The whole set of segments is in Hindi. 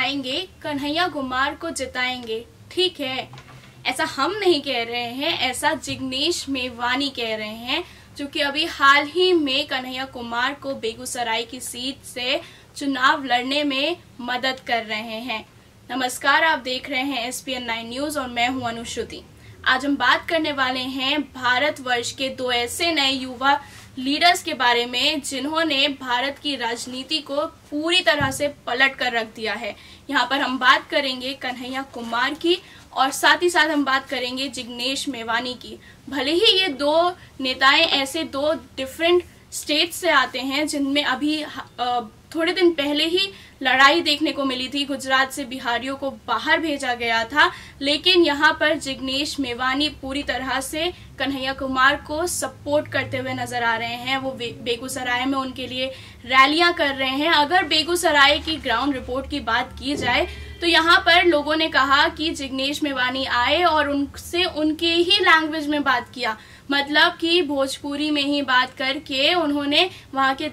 आएंगे, कन्हैया कुमार को जिताएंगे। ठीक है, ऐसा हम नहीं कह रहे हैं, ऐसा जिग्नेश मेवानी कह रहे हैं, जो कि अभी हाल ही में कन्हैया कुमार को बेगूसराय की सीट से चुनाव लड़ने में मदद कर रहे हैं। नमस्कार, आप देख रहे हैं SPN9 न्यूज और मैं हूं अनुश्रुति। आज हम बात करने वाले हैं भारतवर्ष के दो ऐसे नए युवा लीडर्स के बारे में जिन्होंने भारत की राजनीति को पूरी तरह से पलट कर रख दिया है। यहाँ पर हम बात करेंगे कन्हैया कुमार की और साथ ही साथ हम बात करेंगे जिग्नेश मेवानी की। भले ही ये दो नेताएं ऐसे दो डिफरेंट स्टेट से आते हैं जिनमें अभी थोड़े दिन पहले ही लड़ाई देखने को मिली थी, गुजरात से बिहारियों को बाहर भेजा गया था, लेकिन यहाँ पर जिग्नेश मेवानी पूरी तरह से कन्हैया कुमार को सपोर्ट करते हुए नजर आ रहे हैं। वो बेगूसराय में उनके लिए रैलियां कर रहे हैं। अगर बेगूसराय की ग्राउंड रिपोर्ट की बात की जाए तो यहाँ पर लोगों ने कहा कि जिग्नेश मेवानी आए और उनसे उनके ही लैंग्वेज में बात किया, मतलब कि भोजपुरी में ही बात करके उन्होंने वहाँ के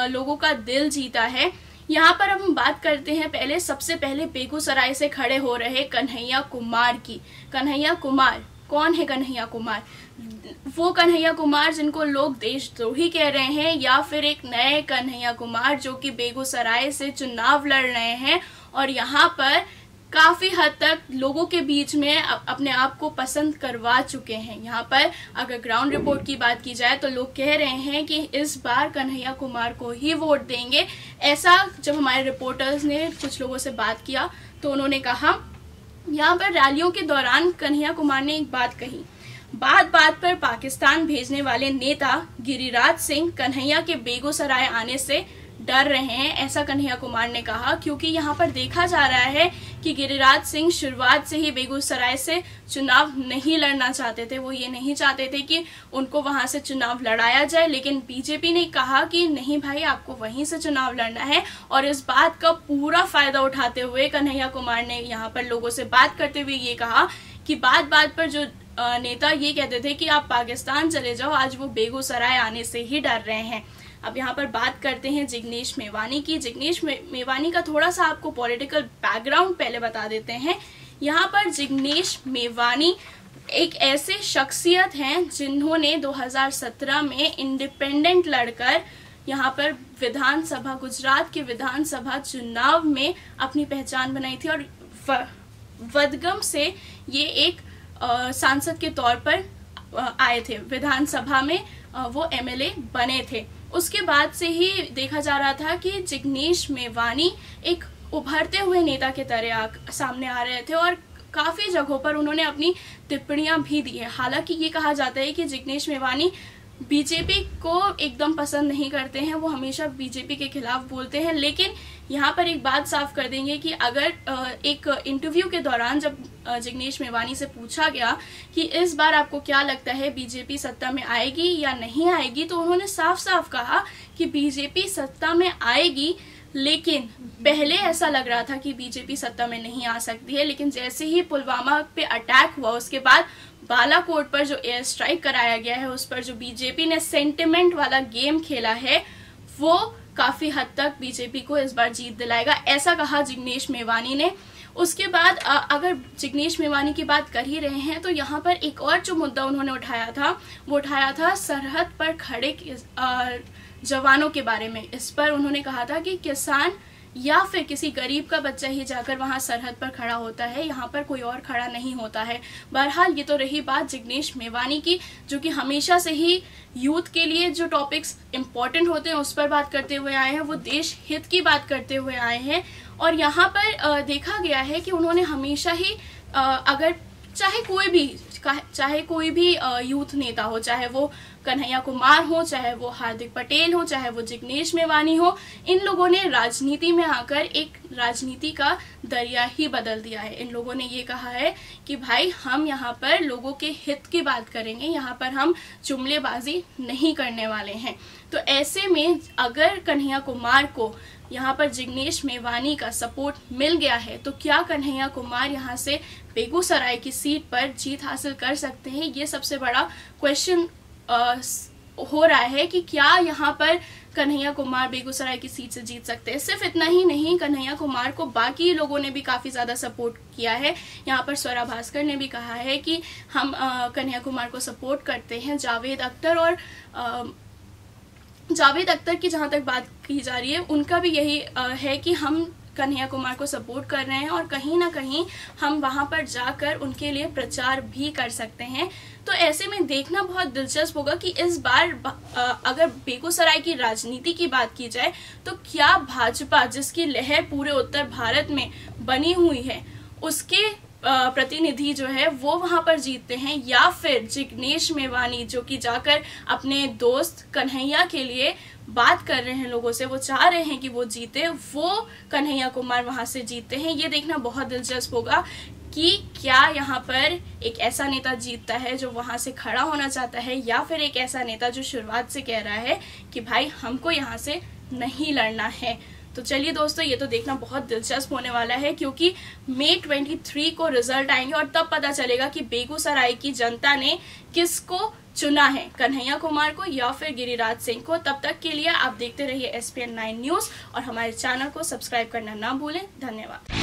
लोगों का दिल जीता है। यहाँ पर अब हम बात करते हैं सबसे पहले बेगूसराय से खड़े हो रहे कन्हैया कुमार की। कन्हैया कुमार कौन है? कन्हैया कुमार वो कन्हैया कुमार जिनको लोग देशद्रोही कह रहे हैं, या फिर एक नए कन्हैया कुमार जो कि बेगूसराय से चुनाव लड़ रहे हैं और यहाँ पर काफी हद तक लोगों के बीच में अपने आप को पसंद करवा चुके हैं। यहाँ पर अगर ग्राउंड रिपोर्ट की बात की जाए तो लोग कह रहे हैं कि इस बार कन्हैया कुमार को ही वोट देंगे। ऐसा जब हमारे रिपोर्टर्स ने कुछ लोगों से बात किया तो उन्होंने कहा। यहाँ पर रैलियों के दौरान कन्हैया कुमार ने एक बात कही, बात बात पर पाकिस्तान भेजने वाले नेता गिरिराज सिंह कन्हैया के बेगूसराय आने से डर रहे हैं, ऐसा कन्हैया कुमार ने कहा। क्योंकि यहाँ पर देखा जा रहा है कि गिरिराज सिंह शुरुआत से ही बेगूसराय से चुनाव नहीं लड़ना चाहते थे। वो ये नहीं चाहते थे कि उनको वहां से चुनाव लड़ाया जाए, लेकिन बीजेपी ने कहा कि नहीं भाई, आपको वहीं से चुनाव लड़ना है। और इस बात का पूरा फायदा उठाते हुए कन्हैया कुमार ने यहाँ पर लोगों से बात करते हुए ये कहा कि बात बात पर जो नेता ये कहते थे कि आप पाकिस्तान चले जाओ, आज वो बेगूसराय आने से ही डर रहे हैं। अब यहाँ पर बात करते हैं जिग्नेश मेवानी की। जिग्नेश मेवानी का थोड़ा सा आपको पॉलिटिकल बैकग्राउंड पहले बता देते हैं। यहाँ पर जिग्नेश मेवानी एक ऐसे शख्सियत हैं जिन्होंने 2017 में इंडिपेंडेंट लड़कर यहाँ पर विधानसभा, गुजरात के विधानसभा चुनाव में अपनी पहचान बनाई थी और वडगाम से ये एक सांसद के तौर पर आए थे, विधानसभा में वो MLA बने थे। उसके बाद से ही देखा जा रहा था कि जिग्नेश मेवानी एक उभरते हुए नेता के तरह सामने आ रहे थे और काफी जगहों पर उन्होंने अपनी टिप्पणियां भी दी है। हालांकि ये कहा जाता है कि जिग्नेश मेवानी बीजेपी को एकदम पसंद नहीं करते हैं, वो हमेशा बीजेपी के खिलाफ बोलते हैं। लेकिन यहाँ पर एक बात साफ कर देंगे कि अगर एक इंटरव्यू के दौरान जब जिग्नेश मेवानी से पूछा गया कि इस बार आपको क्या लगता है, बीजेपी सत्ता में आएगी या नहीं आएगी, तो उन्होंने साफ साफ कहा कि बीजेपी सत्ता में आएगी, लेकिन पहले ऐसा लग रहा था कि बीजेपी सत्ता में नहीं आ सकती है। लेकिन जैसे ही पुलवामा पे अटैक हुआ, उसके बाद बालाकोट पर जो एयर स्ट्राइक कराया गया है, उस पर जो बीजेपी ने सेंटिमेंट वाला गेम खेला है, वो काफी हद तक बीजेपी को इस बार जीत दिलाएगा, ऐसा कहा जिग्नेश मेवानी ने। उसके बाद अगर जिग्नेश मेवानी की बात कर ही रहे हैं तो यहाँ पर एक और जो मुद्दा उन्होंने उठाया था, वो उठाया था सरहद पर खड़े जवानों के बारे में। इस पर उन्होंने कहा था कि किसान या फिर किसी गरीब का बच्चा ही जाकर वहां सरहद पर खड़ा होता है, यहाँ पर कोई और खड़ा नहीं होता है। बहरहाल ये तो रही बात जिग्नेश मेवानी की, जो कि हमेशा से ही यूथ के लिए जो टॉपिक्स इम्पोर्टेंट होते हैं उस पर बात करते हुए आए हैं, वो देश हित की बात करते हुए आए हैं। और यहाँ पर देखा गया है कि उन्होंने हमेशा ही अगर चाहे कोई भी यूथ नेता हो, चाहे वो कन्हैया कुमार हो, चाहे वो हार्दिक पटेल हो, चाहे वो जिग्नेश मेवानी हो, इन लोगों ने राजनीति में आकर एक राजनीति का दरिया ही बदल दिया है। इन लोगों ने ये कहा है कि भाई हम यहाँ पर लोगों के हित की बात करेंगे, यहाँ पर हम जुमलेबाजी नहीं करने वाले हैं। तो ऐसे में अगर कन्हैया कुमार को यहाँ पर जिग्नेश मेवानी का सपोर्ट मिल गया है तो क्या कन्हैया कुमार यहाँ से बेगूसराय की सीट पर जीत हासिल कर सकते हैं? ये सबसे बड़ा क्वेश्चन हो रहा है कि क्या यहाँ पर कन्हैया कुमार बेगूसराय की सीट से जीत सकते हैं। सिर्फ इतना ही नहीं, कन्हैया कुमार को बाकी लोगों ने भी काफी ज्यादा सपोर्ट किया है। यहाँ पर स्वरा भास्कर ने भी कहा है कि हम कन्हैया कुमार को सपोर्ट करते हैं। जावेद अख्तर की जहां तक बात की जा रही है, उनका भी यही है कि हम कन्हैया कुमार को सपोर्ट कर रहे हैं और कहीं ना कहीं हम वहां पर जाकर उनके लिए प्रचार भी कर सकते हैं। तो ऐसे में देखना बहुत दिलचस्प होगा कि इस बार अगर बेगूसराय की राजनीति की बात की जाए तो क्या भाजपा, जिसकी लहर पूरे उत्तर भारत में बनी हुई है, उसके प्रतिनिधि जो है वो वहां पर जीतते हैं, या फिर जिग्नेश मेवानी जो कि जाकर अपने दोस्त कन्हैया के लिए बात कर रहे हैं लोगों से, वो चाह रहे हैं कि वो जीते, वो कन्हैया कुमार वहां से जीतते हैं। ये देखना बहुत दिलचस्प होगा कि क्या यहाँ पर एक ऐसा नेता जीतता है जो वहां से खड़ा होना चाहता है, या फिर एक ऐसा नेता जो शुरुआत से कह रहा है कि भाई हमको यहाँ से नहीं लड़ना है। तो चलिए दोस्तों, ये तो देखना बहुत दिलचस्प होने वाला है, क्योंकि मई 23 को रिजल्ट आएंगे और तब पता चलेगा कि बेगूसराय की जनता ने किसको चुना है, कन्हैया कुमार को या फिर गिरिराज सिंह को। तब तक के लिए आप देखते रहिए SPN 9 न्यूज और हमारे चैनल को सब्सक्राइब करना ना भूलें। धन्यवाद।